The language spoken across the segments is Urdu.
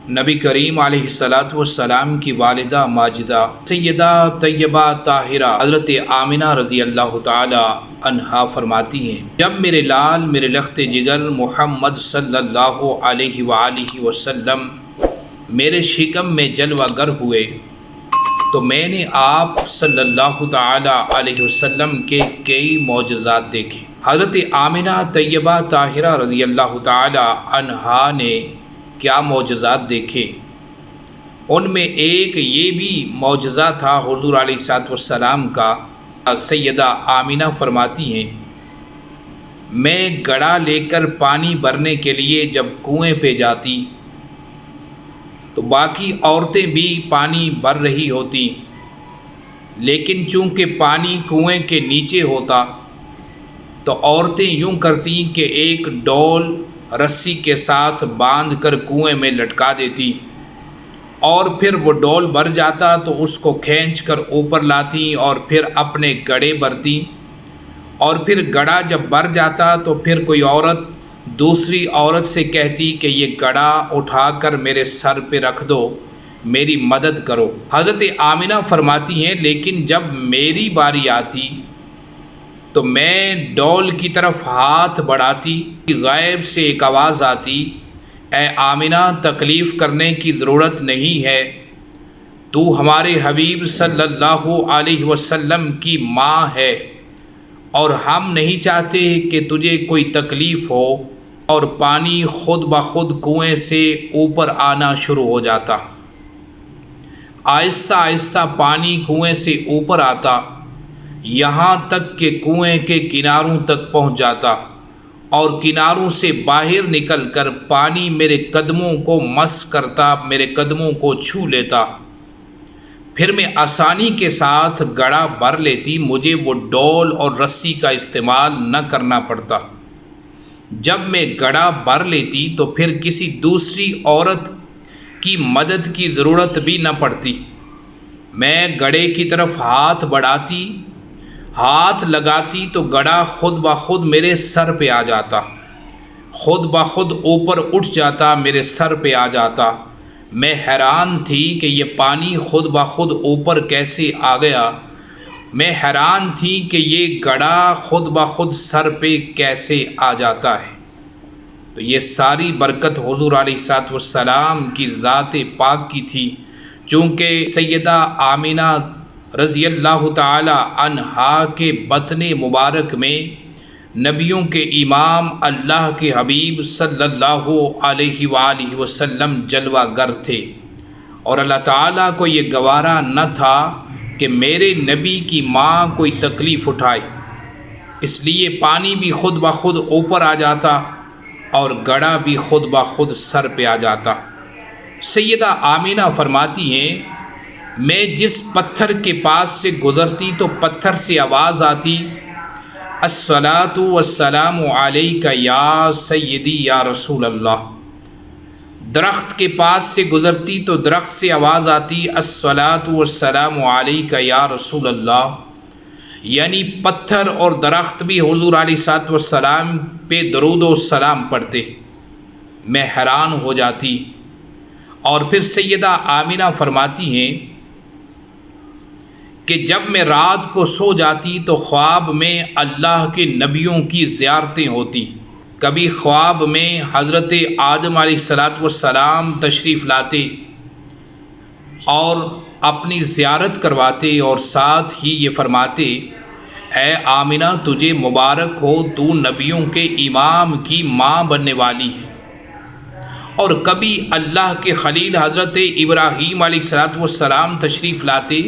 نبی کریم علیہ الصلاۃ والسلام کی والدہ ماجدہ سیدہ طیبہ طاہرہ حضرت آمنہ رضی اللہ تعالی عنہا فرماتی ہیں، جب میرے لال میرے لخت جگر محمد صلی اللہ علیہ وآلہ وسلم میرے شکم میں جلوہ گر ہوئے تو میں نے آپ صلی اللہ تعالی علیہ وسلم کے کئی معجزات دیکھے۔ حضرت آمنہ طیبہ طاہرہ رضی اللہ تعالی عنہا نے کیا معجزات دیکھے، ان میں ایک یہ بھی معجزہ تھا حضور علیہ الصلوۃ والسلام کا۔ سیدہ آمنہ فرماتی ہیں، میں گڑا لے کر پانی بھرنے کے لیے جب کنویں پہ جاتی تو باقی عورتیں بھی پانی بھر رہی ہوتی، لیکن چونکہ پانی کنویں کے نیچے ہوتا تو عورتیں یوں کرتی کہ ایک ڈول رسی کے ساتھ باندھ کر کنویں میں لٹکا دیتی، اور پھر وہ ڈول بھر جاتا تو اس کو کھینچ کر اوپر لاتی اور پھر اپنے گڑے بھرتی، اور پھر گڑا جب بھر جاتا تو پھر کوئی عورت دوسری عورت سے کہتی کہ یہ گڑا اٹھا کر میرے سر پہ رکھ دو، میری مدد کرو۔ حضرت آمنہ فرماتی ہیں، لیکن جب میری باری آتی تو میں ڈول کی طرف ہاتھ بڑھاتی، غیب سے ایک آواز آتی، اے آمنہ تکلیف کرنے کی ضرورت نہیں ہے، تو ہمارے حبیب صلی اللہ علیہ وسلم کی ماں ہے اور ہم نہیں چاہتے کہ تجھے کوئی تکلیف ہو، اور پانی خود بخود کنویں سے اوپر آنا شروع ہو جاتا۔ آہستہ آہستہ پانی کنویں سے اوپر آتا، یہاں تک کہ کنویں کے کناروں تک پہنچ جاتا، اور کناروں سے باہر نکل کر پانی میرے قدموں کو مس کرتا، میرے قدموں کو چھو لیتا، پھر میں آسانی کے ساتھ گڑا بھر لیتی، مجھے وہ ڈول اور رسی کا استعمال نہ کرنا پڑتا۔ جب میں گڑا بھر لیتی تو پھر کسی دوسری عورت کی مدد کی ضرورت بھی نہ پڑتی، میں گڑے کی طرف ہاتھ بڑھاتی، ہاتھ لگاتی تو گڑا خود بخود میرے سر پہ آ جاتا، خود بخود اوپر اٹھ جاتا، میرے سر پہ آ جاتا۔ میں حیران تھی کہ یہ پانی خود بخود اوپر کیسے آ گیا، میں حیران تھی کہ یہ گڑا خود بخود سر پہ کیسے آ جاتا ہے۔ تو یہ ساری برکت حضور علیہ الصلوۃ والسلام کی ذات پاک کی تھی، چونکہ سیدہ آمنہ رضی اللہ تعالی عنہا کے بطن مبارک میں نبیوں کے امام اللہ کے حبیب صلی اللہ علیہ وآلہ وسلم جلوہ گر تھے، اور اللہ تعالیٰ کو یہ گوارا نہ تھا کہ میرے نبی کی ماں کوئی تکلیف اٹھائے، اس لیے پانی بھی خود بخود اوپر آ جاتا اور گڑا بھی خود بخود سر پہ آ جاتا۔ سیدہ آمنہ فرماتی ہیں، میں جس پتھر کے پاس سے گزرتی تو پتھر سے آواز آتی، الصلاۃ والسلام علیک یا سیدی یا رسول اللہ۔ درخت کے پاس سے گزرتی تو درخت سے آواز آتی، الصلاۃ والسلام علیک یا رسول اللہ، یعنی پتھر اور درخت بھی حضور علیہ الصلوۃ والسلام پہ درود و سلام پڑھتے۔ میں حیران ہو جاتی۔ اور پھر سیدہ آمنہ فرماتی ہیں کہ جب میں رات کو سو جاتی تو خواب میں اللہ کے نبیوں کی زیارتیں ہوتی، کبھی خواب میں حضرت آدم علیہ الصلوۃ والسلام تشریف لاتے اور اپنی زیارت کرواتے، اور ساتھ ہی یہ فرماتے، اے آمنہ تجھے مبارک ہو، تو نبیوں کے امام کی ماں بننے والی ہے۔ اور کبھی اللہ کے خلیل حضرت ابراہیم علیہ الصلوۃ والسلام تشریف لاتے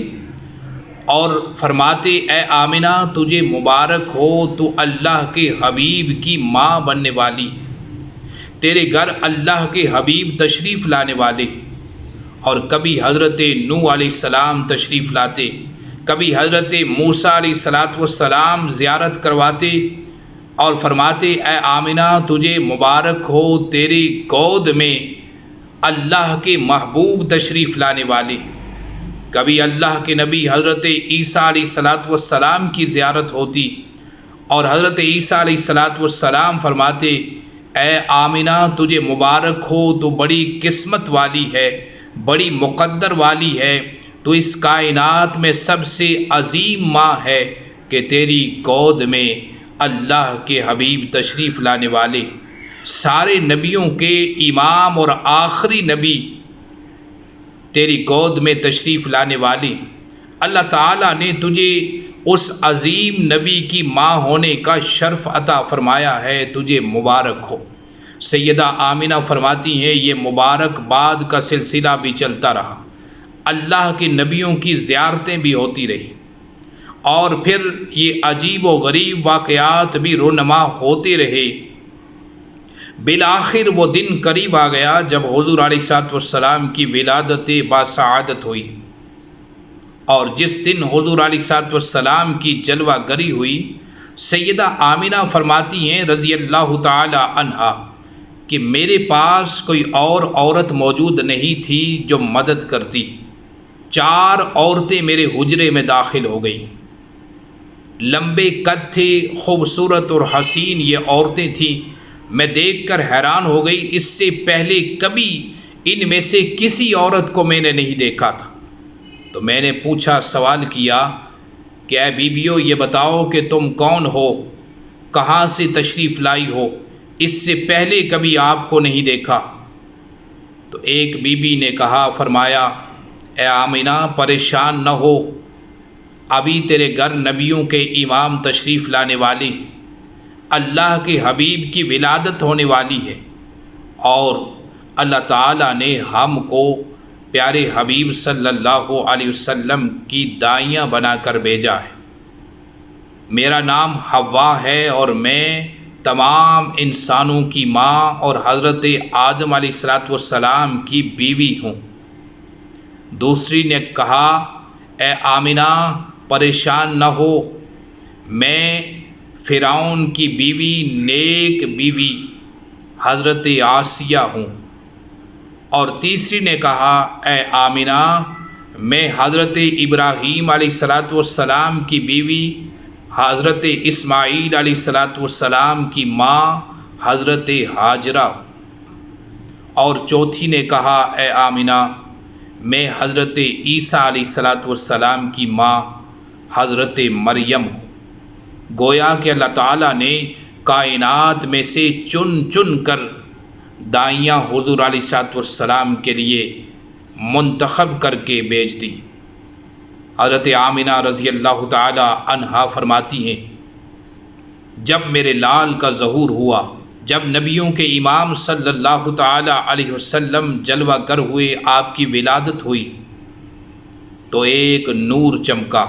اور فرماتے، اے آمنہ تجھے مبارک ہو، تو اللہ کے حبیب کی ماں بننے والی ہے، تیرے گھر اللہ کے حبیب تشریف لانے والے۔ اور کبھی حضرت نوح علیہ السلام تشریف لاتے، کبھی حضرت موسیٰ علیہ الصلوۃ والسلام زیارت کرواتے اور فرماتے، اے آمنہ تجھے مبارک ہو، تیری گود میں اللہ کے محبوب تشریف لانے والے۔ کبھی اللہ کے نبی حضرت عیسیٰ علیہ الصلوۃ والسلام کی زیارت ہوتی اور حضرت عیسیٰ علیہ الصلوۃ والسلام فرماتے، اے آمنہ تجھے مبارک ہو، تو بڑی قسمت والی ہے، بڑی مقدر والی ہے، تو اس کائنات میں سب سے عظیم ماں ہے کہ تیری گود میں اللہ کے حبیب تشریف لانے والے، سارے نبیوں کے امام اور آخری نبی تیری گود میں تشریف لانے والے، اللہ تعالیٰ نے تجھے اس عظیم نبی کی ماں ہونے کا شرف عطا فرمایا ہے، تجھے مبارک ہو۔ سیدہ آمنہ فرماتی ہیں یہ مبارک باد کا سلسلہ بھی چلتا رہا، اللہ کے نبیوں کی زیارتیں بھی ہوتی رہی، اور پھر یہ عجیب و غریب واقعات بھی رونما ہوتے رہے۔ بالآخر وہ دن قریب آ گیا جب حضور علیہ السلام کی ولادت باسعادت ہوئی، اور جس دن حضور علیہ السلام کی جلوہ گری ہوئی، سیدہ آمنہ فرماتی ہیں رضی اللہ تعالی عنہا کہ میرے پاس کوئی اور عورت موجود نہیں تھی جو مدد کرتی، 4 عورتیں میرے حجرے میں داخل ہو گئیں، لمبے قد تھے، خوبصورت اور حسین یہ عورتیں تھیں، میں دیکھ کر حیران ہو گئی، اس سے پہلے کبھی ان میں سے کسی عورت کو میں نے نہیں دیکھا تھا۔ تو میں نے پوچھا، سوال کیا کہ اے بیبیو یہ بتاؤ کہ تم کون ہو، کہاں سے تشریف لائی ہو، اس سے پہلے کبھی آپ کو نہیں دیکھا۔ تو ایک بیوی نے کہا، فرمایا اے آمنہ پریشان نہ ہو، ابھی تیرے گھر نبیوں کے امام تشریف لانے والے ہیں، اللہ کے حبیب کی ولادت ہونے والی ہے، اور اللہ تعالیٰ نے ہم کو پیارے حبیب صلی اللہ علیہ وسلم کی دائیاں بنا کر بھیجا ہے۔ میرا نام حوا ہے اور میں تمام انسانوں کی ماں اور حضرت آدم علیہ السلام کی بیوی ہوں۔ دوسری نے کہا، اے آمنہ پریشان نہ ہو، میں فرعون کی بیوی، نیک بیوی حضرت آسیہ ہوں۔ اور تیسری نے کہا، اے آمنہ میں حضرت ابراہیم علیہ السلام کی بیوی، حضرت اسماعیل علیہ السلام کی ماں حضرت ہاجرہ۔ اور چوتھی نے کہا، اے آمنہ میں حضرت عیسیٰ علیہ السلام کی ماں حضرت مریم ہوں۔ گویا کہ اللہ تعالیٰ نے کائنات میں سے چن چن کر دائیاں حضور علیہ السلام کے لیے منتخب کر کے بھیج دی۔ حضرت آمنہ رضی اللہ تعالی عنہا فرماتی ہیں جب میرے لال کا ظہور ہوا، جب نبیوں کے امام صلی اللہ تعالی علیہ وسلم جلوہ گر ہوئے، آپ کی ولادت ہوئی، تو ایک نور چمکا،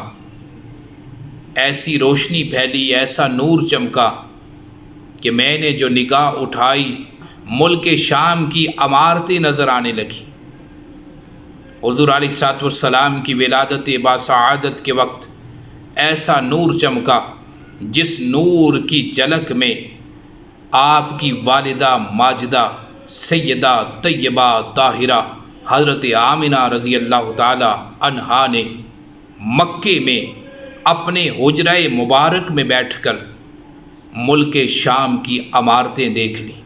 ایسی روشنی پھیلی، ایسا نور چمکا کہ میں نے جو نگاہ اٹھائی ملک شام کی عمارتیں نظر آنے لگی۔ حضور علیہ السلام کی ولادت باسعادت کے وقت ایسا نور چمکا جس نور کی جھلک میں آپ کی والدہ ماجدہ سیدہ طیبہ طاہرہ حضرت آمنہ رضی اللہ تعالی عنہا نے مکے میں اپنے حجرہ مبارک میں بیٹھ کر ملک شام کی عمارتیں دیکھ لیں۔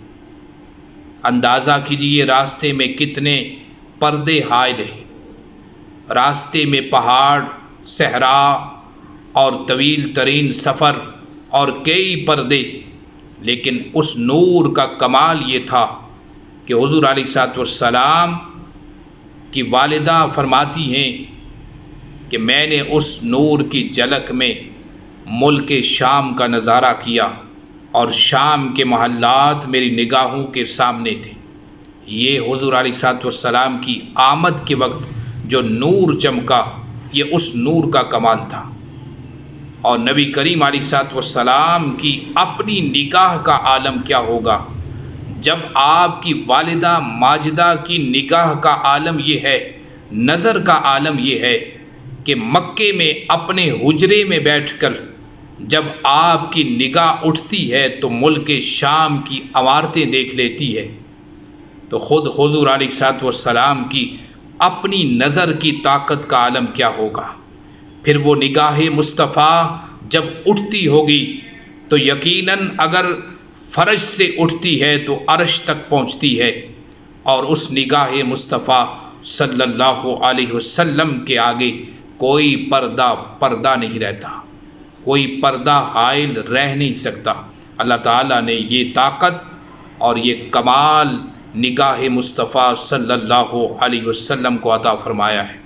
اندازہ کیجیے راستے میں کتنے پردے حائل ہیں، راستے میں پہاڑ، صحرا اور طویل ترین سفر اور کئی پردے، لیکن اس نور کا کمال یہ تھا کہ حضور علیہ السلام کی والدہ فرماتی ہیں کہ میں نے اس نور کی جھلک میں ملک شام کا نظارہ کیا اور شام کے محلات میری نگاہوں کے سامنے تھے۔ یہ حضور علیہ السلام کی آمد کے وقت جو نور چمکا، یہ اس نور کا کمال تھا۔ اور نبی کریم علیہ السلام کی اپنی نگاہ کا عالم کیا ہوگا جب آپ کی والدہ ماجدہ کی نگاہ کا عالم یہ ہے، نظر کا عالم یہ ہے کہ مکے میں اپنے حجرے میں بیٹھ کر جب آپ کی نگاہ اٹھتی ہے تو ملک شام کی عمارتیں دیکھ لیتی ہے، تو خود حضور علیہ السلام کی اپنی نظر کی طاقت کا عالم کیا ہوگا۔ پھر وہ نگاہ مصطفیٰ جب اٹھتی ہوگی تو یقیناً اگر فرش سے اٹھتی ہے تو عرش تک پہنچتی ہے، اور اس نگاہ مصطفیٰ صلی اللہ علیہ وسلم کے آگے کوئی پردہ نہیں رہتا، کوئی پردہ حائل رہ نہیں سکتا۔ اللہ تعالیٰ نے یہ طاقت اور یہ کمال نگاہ مصطفیٰ صلی اللہ علیہ وسلم کو عطا فرمایا ہے۔